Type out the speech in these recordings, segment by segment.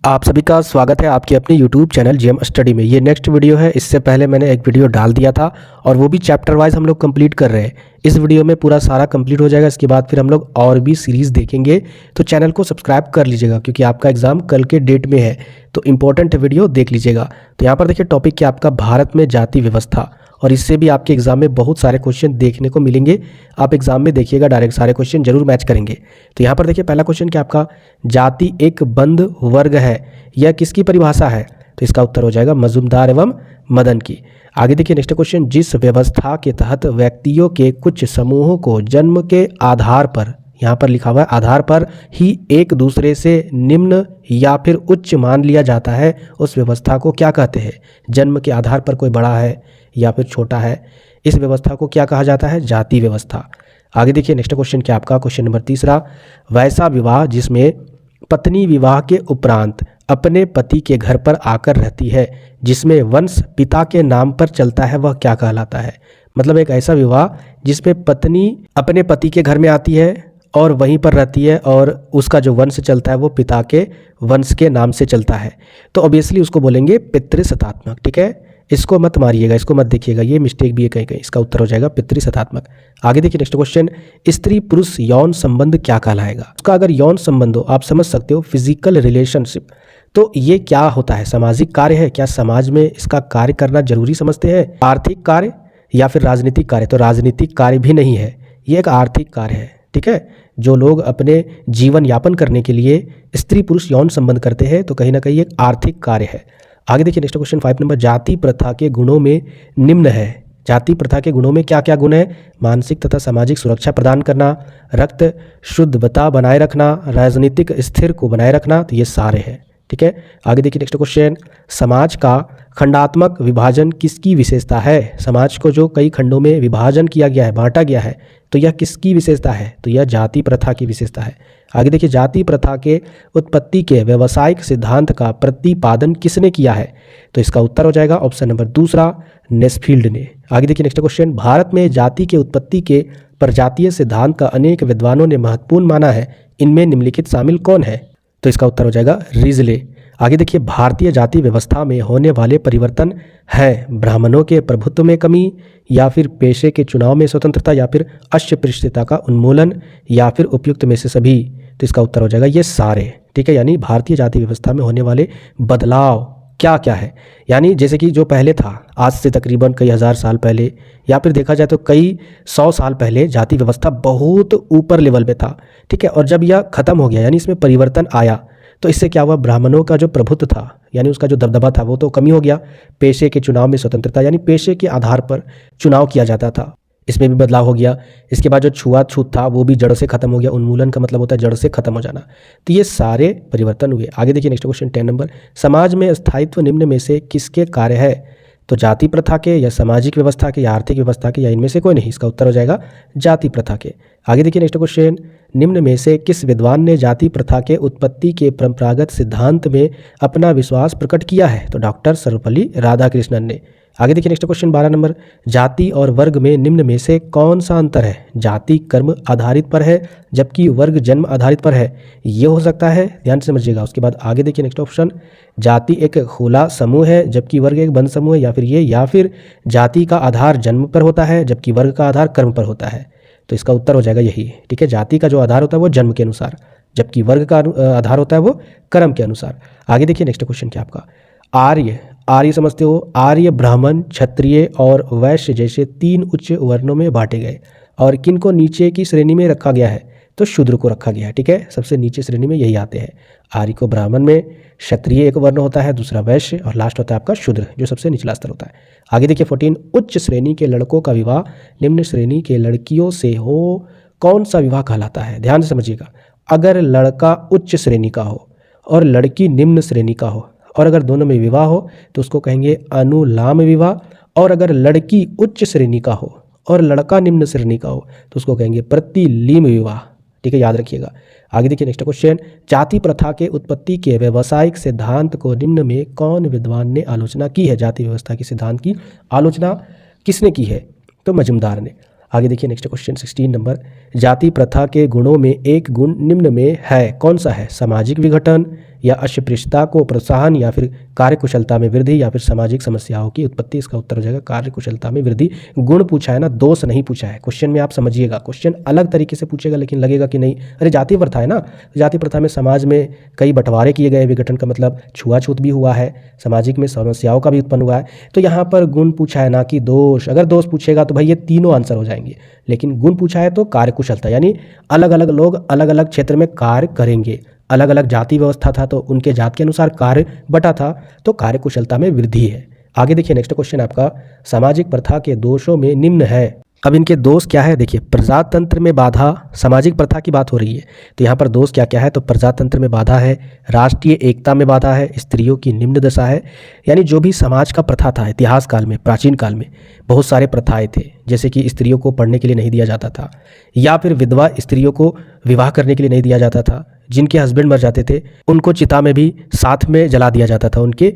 आप सभी का स्वागत है आपके अपने YouTube चैनल जेएम स्टडी में। ये नेक्स्ट वीडियो है। इससे पहले मैंने एक वीडियो डाल दिया था और वो भी चैप्टर वाइज हम लोग कंप्लीट कर रहे हैं। इस वीडियो में पूरा सारा कंप्लीट हो जाएगा। इसके बाद फिर हम लोग और भी सीरीज़ देखेंगे, तो चैनल को सब्सक्राइब कर लीजिएगा क्योंकि आपका एग्जाम कल के डेट में है, तो इंपॉर्टेंट वीडियो देख लीजिएगा। तो यहाँ पर देखिए टॉपिक क्या आपका भारत में जाति व्यवस्था, और इससे भी आपके एग्जाम में बहुत सारे क्वेश्चन देखने को मिलेंगे। आप एग्जाम में देखिएगा डायरेक्ट सारे क्वेश्चन जरूर मैच करेंगे। तो यहाँ पर देखिए पहला क्वेश्चन क्या आपका, जाति एक बंद वर्ग है, यह किसकी परिभाषा है? तो इसका उत्तर हो जाएगा मजुमदार एवं मदन की। आगे देखिए नेक्स्ट क्वेश्चन, जिस व्यवस्था के तहत व्यक्तियों के कुछ समूहों को जन्म के आधार पर, यहाँ पर लिखा हुआ है आधार पर ही एक दूसरे से निम्न या फिर उच्च मान लिया जाता है, उस व्यवस्था को क्या कहते हैं? जन्म के आधार पर कोई बड़ा है या फिर छोटा है, इस व्यवस्था को क्या कहा जाता है? जाति व्यवस्था। आगे देखिए नेक्स्ट क्वेश्चन क्या आपका, क्वेश्चन नंबर तीसरा, वैसा विवाह जिसमें पत्नी विवाह के उपरांत अपने पति के घर पर आकर रहती है, जिसमें वंश पिता के नाम पर चलता है, वह क्या कहलाता है? मतलब एक ऐसा विवाह जिसमें पत्नी अपने पति के घर में आती है और वहीं पर रहती है और उसका जो वंश चलता है वो पिता के वंश के नाम से चलता है, तो ऑब्वियसली उसको बोलेंगे पितृसत्तात्मक। ठीक है, इसको मत मारिएगा, इसको मत देखिएगा, ये मिस्टेक भी है कहीं कहीं। इसका उत्तर हो जाएगा पितृसत्तात्मक। आगे देखिए नेक्स्ट क्वेश्चन, स्त्री पुरुष यौन संबंध क्या कहलाएगा? उसका अगर यौन संबंध हो, आप समझ सकते हो फिजिकल रिलेशनशिप, तो ये क्या होता है? सामाजिक कार्य है। क्या समाज में इसका कार्य करना जरूरी समझते हैं? आर्थिक कार्य या फिर राजनीतिक कार्य? तो राजनीतिक कार्य भी नहीं है, ये एक आर्थिक कार्य है। ठीक है, जो लोग अपने जीवन यापन करने के लिए स्त्री पुरुष यौन संबंध करते हैं, तो कहीं ना कहीं एक आर्थिक कार्य है। आगे देखिए नेक्स्ट क्वेश्चन 5 नंबर, जाति प्रथा के गुणों में निम्न है। जाति प्रथा के गुणों में क्या क्या गुण है? मानसिक तथा सामाजिक सुरक्षा प्रदान करना, रक्त शुद्धता बनाए रखना, राजनीतिक स्थिर को बनाए रखना, तो ये सारे हैं। ठीक है, आगे देखिए नेक्स्ट क्वेश्चन, समाज का खंडात्मक विभाजन किसकी विशेषता है? समाज को जो कई खंडों में विभाजन किया गया है, बांटा गया है, तो यह किसकी विशेषता है? तो यह जाति प्रथा की विशेषता है। आगे देखिए, जाति प्रथा के उत्पत्ति के व्यावसायिक सिद्धांत का प्रतिपादन किसने किया है? तो इसका उत्तर हो जाएगा ऑप्शन नंबर दूसरा, नेस्फील्ड ने। आगे देखिए नेक्स्ट क्वेश्चन, भारत में जाति के उत्पत्ति के प्रजातीय सिद्धांत का अनेक विद्वानों ने महत्वपूर्ण माना है, इनमें निम्नलिखित शामिल कौन है? तो इसका उत्तर हो जाएगा रिजले। आगे देखिए, भारतीय जाति व्यवस्था में होने वाले परिवर्तन है ब्राह्मणों के प्रभुत्व में कमी, या फिर पेशे के चुनाव में स्वतंत्रता, या फिर अस्पृश्यता का उन्मूलन, या फिर उपयुक्त में से सभी। तो इसका उत्तर हो जाएगा ये सारे। ठीक है, यानी भारतीय जाति व्यवस्था में होने वाले बदलाव क्या क्या है? यानी जैसे कि जो पहले था, आज से तकरीबन कई हज़ार साल पहले, या फिर देखा जाए तो कई 100 साल पहले जाति व्यवस्था बहुत ऊपर लेवल पे था। ठीक है, और जब यह खत्म हो गया, यानी इसमें परिवर्तन आया, तो इससे क्या हुआ? ब्राह्मणों का जो प्रभुत्व था, यानी उसका जो दबदबा था, वो तो कमी हो गया। पेशे के चुनाव में स्वतंत्रता, यानी पेशे के आधार पर चुनाव किया जाता था, इसमें भी बदलाव हो गया। इसके बाद जो छुआछूत था वो भी जड़ से खत्म हो गया। उन्मूलन का मतलब होता है जड़ से खत्म हो जाना। तो ये सारे परिवर्तन हुए। आगे देखिए नेक्स्ट क्वेश्चन 10 नंबर, समाज में स्थायित्व निम्न में से किसके कार्य है? तो जाति प्रथा के, या सामाजिक व्यवस्था के, या आर्थिक व्यवस्था के, या इनमें से कोई नहीं। इसका उत्तर हो जाएगा जाति प्रथा के। आगे देखिए नेक्स्ट क्वेश्चन, निम्न में से किस विद्वान ने जाति प्रथा के उत्पत्ति के परंपरागत सिद्धांत में अपना विश्वास प्रकट किया है? तो डॉक्टर सर्वपल्ली राधाकृष्णन ने। आगे देखिए नेक्स्ट क्वेश्चन 12 नंबर, जाति और वर्ग में निम्न में से कौन सा अंतर है? जाति कर्म आधारित पर है, जबकि वर्ग जन्म आधारित पर है। ये हो सकता है, ध्यान से समझिएगा। उसके बाद आगे देखिए नेक्स्ट ऑप्शन, जाति एक खुला समूह है जबकि वर्ग एक बंद समूह है, या फिर जाति का आधार जन्म पर होता है जबकि वर्ग का आधार कर्म पर होता है। तो इसका उत्तर हो जाएगा यही। ठीक है, जाति का जो आधार होता है वो जन्म के अनुसार, जबकि वर्ग का आधार होता है वो कर्म के अनुसार। आगे देखिए नेक्स्ट क्वेश्चन क्या आपका, आर्य। आर्य समझते हो? आर्य ब्राह्मण, क्षत्रिय और वैश्य जैसे 3 उच्च वर्णों में बांटे गए, और किन को नीचे की श्रेणी में रखा गया है? तो शूद्र को रखा गया है। ठीक है, सबसे नीचे श्रेणी में यही आते हैं। आर्य को ब्राह्मण में, क्षत्रिय एक वर्ण होता है, दूसरा वैश्य, और लास्ट होता है आपका शूद्र, जो सबसे निचला स्तर होता है। आगे देखिए 14, उच्च श्रेणी के लड़कों का विवाह निम्न श्रेणी के लड़कियों से हो, कौन सा विवाह कहलाता है? ध्यान से समझिएगा। अगर लड़का उच्च श्रेणी का हो और लड़की निम्न श्रेणी का हो, और अगर दोनों में विवाह हो तो उसको कहेंगे अनुलाम विवाह, और अगर लड़की उच्च श्रेणी का हो और लड़का निम्न श्रेणी का हो तो उसको कहेंगे प्रतिलीम विवाह। ठीक है, याद रखिएगा। आगे देखिए नेक्स्ट क्वेश्चन, जाति प्रथा के उत्पत्ति के व्यावसायिक सिद्धांत को निम्न में कौन विद्वान ने आलोचना की है? जाति व्यवस्था के सिद्धांत की आलोचना किसने की है? तो मजुमदार ने। आगे देखिए नेक्स्ट क्वेश्चन 16 नंबर, जाति प्रथा के गुणों में एक गुण निम्न में है, कौन सा है? सामाजिक विघटन, या अस्पृश्यता को प्रोत्साहन, या फिर कार्यकुशलता में वृद्धि, या फिर सामाजिक समस्याओं की उत्पत्ति। इसका उत्तर हो जाएगा कार्यकुशलता में वृद्धि। गुण पूछा है ना, दोष नहीं पूछा है। क्वेश्चन में आप समझिएगा, क्वेश्चन अलग तरीके से पूछेगा लेकिन लगेगा कि नहीं अरे जाति प्रथा है ना, जाति प्रथा में समाज में कई बंटवारे किए गए, विघटन का मतलब छुआछूत भी हुआ है, सामाजिक में समस्याओं का भी उत्पन्न हुआ है। तो यहाँ पर गुण पूछा है ना कि दोष। अगर दोष पूछेगा तो भाई ये तीनों आंसर हो जाएंगे, लेकिन गुण पूछा है तो कार्यकुशलता, यानी अलग अलग लोग अलग अलग क्षेत्र में कार्य करेंगे। अलग अलग जाति व्यवस्था था तो उनके जात के अनुसार कार्य बटा था, तो कार्यकुशलता में वृद्धि है। आगे देखिए नेक्स्ट क्वेश्चन आपका, सामाजिक प्रथा के दोषों में निम्न है। अब इनके दोष क्या है, देखिए प्रजातंत्र में बाधा, सामाजिक प्रथा की बात हो रही है तो यहाँ पर दोष क्या क्या है, तो प्रजातंत्र में बाधा है, राष्ट्रीय एकता में बाधा है, स्त्रियों की निम्न दशा है। यानी जो भी समाज का प्रथा था इतिहास काल में, प्राचीन काल में बहुत सारे प्रथाएं थे, जैसे कि स्त्रियों को पढ़ने के लिए नहीं दिया जाता था, या फिर विधवा स्त्रियों को विवाह करने के लिए नहीं दिया जाता था, जिनके हस्बैंड मर जाते थे उनको चिता में भी साथ में जला दिया जाता था, उनके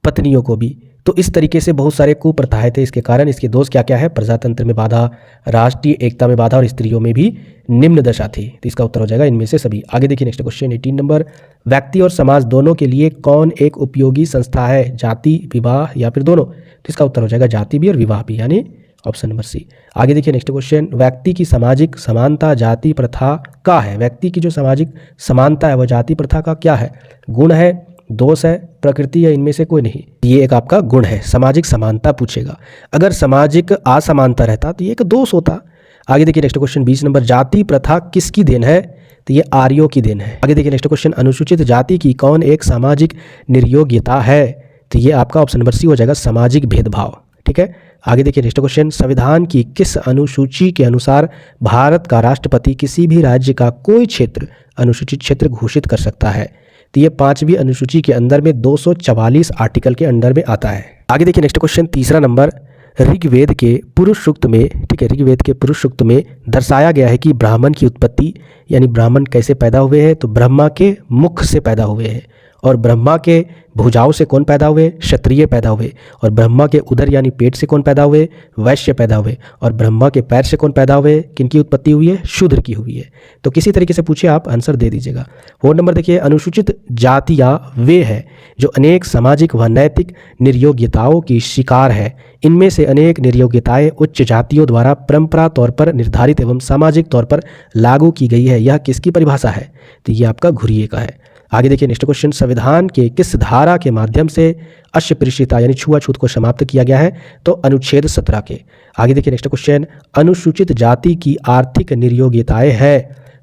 पत्नियों को भी। तो इस तरीके से बहुत सारे कुप्रथाएं थे, इसके कारण इसके दोष क्या क्या है, प्रजातंत्र में बाधा, राष्ट्रीय एकता में बाधा और स्त्रियों में भी निम्न दशा थी। तो इसका उत्तर हो जाएगा इनमें से सभी। आगे देखिए नेक्स्ट क्वेश्चन 18 नंबर, व्यक्ति और समाज दोनों के लिए कौन एक उपयोगी संस्था है, जाति, विवाह या फिर दोनों। तो इसका उत्तर हो जाएगा जाति भी और विवाह भी, यानी ऑप्शन नंबर सी। आगे देखिए नेक्स्ट क्वेश्चन, व्यक्ति की सामाजिक समानता जाति प्रथा का है। व्यक्ति की जो सामाजिक समानता है वह जाति प्रथा का क्या है, गुण है, दोष है, प्रकृति या इनमें से कोई नहीं। ये एक आपका गुण है, सामाजिक समानता पूछेगा। अगर सामाजिक असमानता रहता तो ये एक दोष होता। आगे देखिए नेक्स्ट क्वेश्चन 20 नंबर, जाति प्रथा किसकी देन है, तो ये आर्यों की देन है। आगे देखिए नेक्स्ट क्वेश्चन, अनुसूचित जाति की कौन एक सामाजिक निर्योग्यता है, तो ये आपका ऑप्शन नंबर सी हो जाएगा, सामाजिक भेदभाव। ठीक है। आगे देखिए नेक्स्ट क्वेश्चन, संविधान की किस अनुसूची के अनुसार भारत का राष्ट्रपति किसी भी राज्य का कोई क्षेत्र अनुसूचित क्षेत्र घोषित कर सकता है, तो ये 5वीं अनुसूची के अंदर में 244 आर्टिकल के अंडर में आता है। आगे देखिए नेक्स्ट क्वेश्चन तीसरा नंबर, ऋग्वेद के पुरुष सूक्त में, ठीक है, ऋग्वेद के पुरुष सूक्त में दर्शाया गया है कि ब्राह्मण की उत्पत्ति, यानी ब्राह्मण कैसे पैदा हुए हैं, तो ब्रह्मा के मुख से पैदा हुए हैं। और ब्रह्मा के भुजाओं से कौन पैदा हुए, क्षत्रिय पैदा हुए। और ब्रह्मा के उदर यानी पेट से कौन पैदा हुए, वैश्य पैदा हुए। और ब्रह्मा के पैर से कौन पैदा हुए, किनकी उत्पत्ति हुई है, शूद्र की हुई है। तो किसी तरीके से पूछे आप आंसर दे दीजिएगा। 4 नंबर देखिए, अनुसूचित जातियाँ वे हैं जो अनेक सामाजिक व नैतिक निर्योग्यताओं की शिकार है। इनमें से अनेक निर्योग्यताएं उच्च जातियों द्वारा परंपरा तौर पर निर्धारित एवं सामाजिक तौर पर लागू की गई है। यह किसकी परिभाषा है, तो ये आपका घुरिये का है। आगे देखिए नेक्स्ट क्वेश्चन, संविधान के किस धारा के माध्यम से अस्पृश्यता यानी छुआछूत को समाप्त किया गया है, तो अनुच्छेद 17 के। आगे देखिए नेक्स्ट क्वेश्चन, अनुसूचित जाति की आर्थिक निर्योग्यताएं है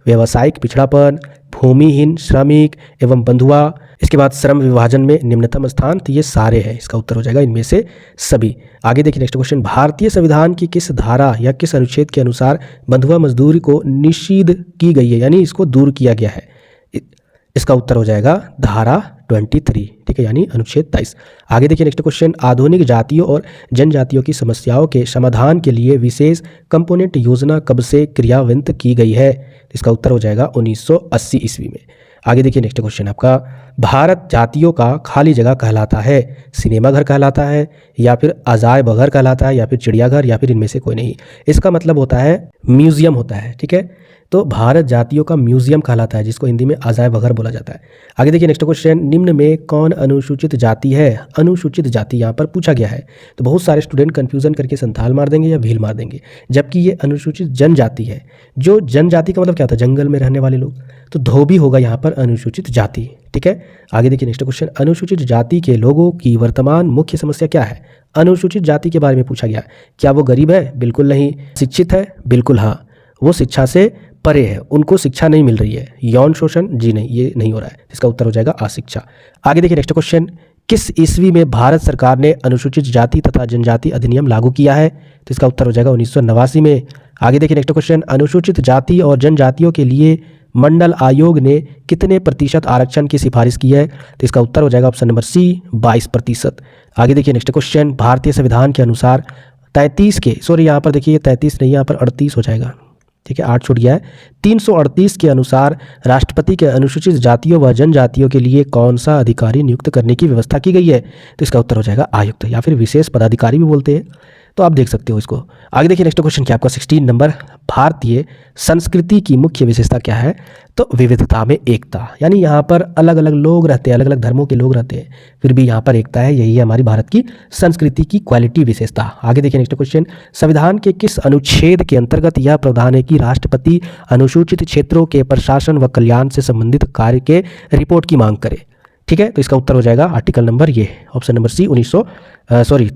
व्यावसायिक पिछड़ापन, भूमिहीन, श्रमिक एवं बंधुआ। इसके बाद श्रम विभाजन में निम्नतम स्थान, तो ये सारे हैं। इसका उत्तर हो जाएगा इनमें से सभी। आगे देखिए नेक्स्ट क्वेश्चन, भारतीय संविधान की किस धारा या किस अनुच्छेद के अनुसार बंधुआ मजदूरी को निषिद्ध की गई है, यानी इसको दूर किया गया है। इसका उत्तर हो जाएगा धारा 23, ठीक है, यानी अनुच्छेद 23। आगे देखिए नेक्स्ट क्वेश्चन, आधुनिक जातियों और जनजातियों की समस्याओं के समाधान के लिए विशेष कंपोनेंट योजना कब से क्रियान्वित की गई है, इसका उत्तर हो जाएगा 1980 ईस्वी में। आगे देखिए नेक्स्ट क्वेश्चन आपका, भारत जातियों का खाली जगह कहलाता है, सिनेमाघर कहलाता है, या फिर अजायब घर कहलाता है, या फिर चिड़ियाघर, या फिर इनमें से कोई नहीं। इसका मतलब होता है म्यूजियम होता है, ठीक है। तो भारत जातियों का म्यूजियम कहलाता है, जिसको हिंदी में अजायब घर बोला जाता है। आगे देखिए नेक्स्ट क्वेश्चन, निम्न में कौन अनुसूचित जाति है। अनुसूचित जाति यहाँ पर पूछा गया है, तो बहुत सारे स्टूडेंट कंफ्यूजन करके संथाल मार देंगे या भील मार देंगे, जबकि ये अनुसूचित जनजाति है। जो जनजाति का मतलब क्या होता है, जंगल में रहने वाले लोग, तो धोबी होगा यहाँ पर अनुसूचित जाति, ठीक है। आगे देखिए नेक्स्ट क्वेश्चन, अनुसूचित जाति के लोगों की वर्तमान मुख्य समस्या क्या है। अनुसूचित जाति के बारे में पूछा गया, क्या वो गरीब है, बिल्कुल नहीं। शिक्षित है, बिल्कुल हाँ, वो शिक्षा से परे है, उनको शिक्षा नहीं मिल रही है। यौन शोषण, जी नहीं, ये नहीं हो रहा है। इसका उत्तर हो जाएगा अशिक्षा। आगे देखिए नेक्स्ट क्वेश्चन, किस ईस्वी में भारत सरकार ने अनुसूचित जाति तथा जनजाति अधिनियम लागू किया है, तो इसका उत्तर हो जाएगा 1989 में। आगे देखिए नेक्स्ट क्वेश्चन, अनुसूचित जाति और जनजातियों के लिए मंडल आयोग ने कितने प्रतिशत आरक्षण की सिफारिश की है, तो इसका उत्तर हो जाएगा ऑप्शन नंबर सी 22%। आगे देखिए नेक्स्ट क्वेश्चन, भारतीय संविधान के अनुसार 33 के, सॉरी यहाँ पर देखिए 33 नहीं, यहाँ पर 38 हो जाएगा, ठीक है, 8 छूट गया है। 338 के अनुसार राष्ट्रपति के अनुसूचित जातियों व जनजातियों के लिए कौन सा अधिकारी नियुक्त करने की व्यवस्था की गई है, तो इसका उत्तर हो जाएगा आयुक्त, या फिर विशेष पदाधिकारी भी बोलते हैं। तो आप देख सकते हो इसको। आगे देखिए नेक्स्ट क्वेश्चन क्या आपका 16 नंबर, भारतीय संस्कृति की मुख्य विशेषता क्या है? तो विविधता में एकता, यानी यहाँ पर अलग अलग लोग रहते हैं, अलग अलग धर्मों के लोग रहते हैं, फिर भी यहाँ पर एकता है, यही है हमारी भारत की संस्कृति की क्वालिटी विशेषता। आगे देखिए नेक्स्ट क्वेश्चन, संविधान के किस अनुच्छेद के अंतर्गत यह प्रावधान है कि राष्ट्रपति अनुसूचित क्षेत्रों के प्रशासन व कल्याण से संबंधित कार्य के रिपोर्ट की मांग करे? ठीक है, तो इसका उत्तर हो जाएगा आर्टिकल नंबर ये, ऑप्शन नंबर सी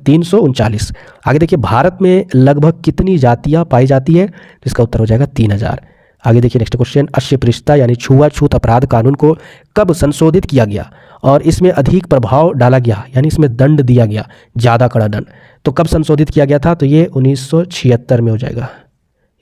339। आगे देखिए, भारत में लगभग कितनी जातियां पाई जाती है? तो इसका उत्तर हो जाएगा 3000। आगे देखिए नेक्स्ट क्वेश्चन, अस्पृश्यता यानी छुआछूत अपराध कानून को कब संशोधित किया गया और इसमें अधिक प्रभाव डाला गया, यानी इसमें दंड दिया गया, ज़्यादा कड़ा दंड? तो कब संशोधित किया गया था? तो ये 1976 में हो जाएगा।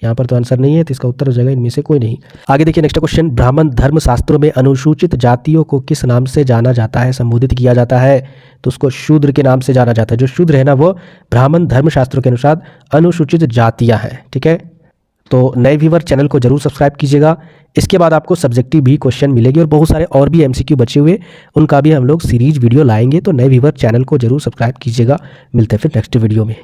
यहाँ पर तो आंसर नहीं है, तो इसका उत्तर हो जाएगा इनमें से कोई नहीं। आगे देखिए नेक्स्ट क्वेश्चन, ब्राह्मण धर्म शास्त्रों में अनुसूचित जातियों को किस नाम से जाना जाता है, संबोधित किया जाता है? तो उसको शूद्र के नाम से जाना जाता है। जो शूद्र है ना, वो ब्राह्मण धर्म शास्त्रों के अनुसार अनुसूचित जातियाँ हैं। ठीक है, तो नए व्यूवर चैनल को जरूर सब्सक्राइब कीजिएगा। इसके बाद आपको सब्जेक्टिव भी क्वेश्चन मिलेगी और बहुत सारे और भी एमसीक्यू बचे हुए, उनका भी हम लोग सीरीज वीडियो लाएंगे। तो नए व्यूवर चैनल को जरूर सब्सक्राइब कीजिएगा। मिलते हैं फिर नेक्स्ट वीडियो में।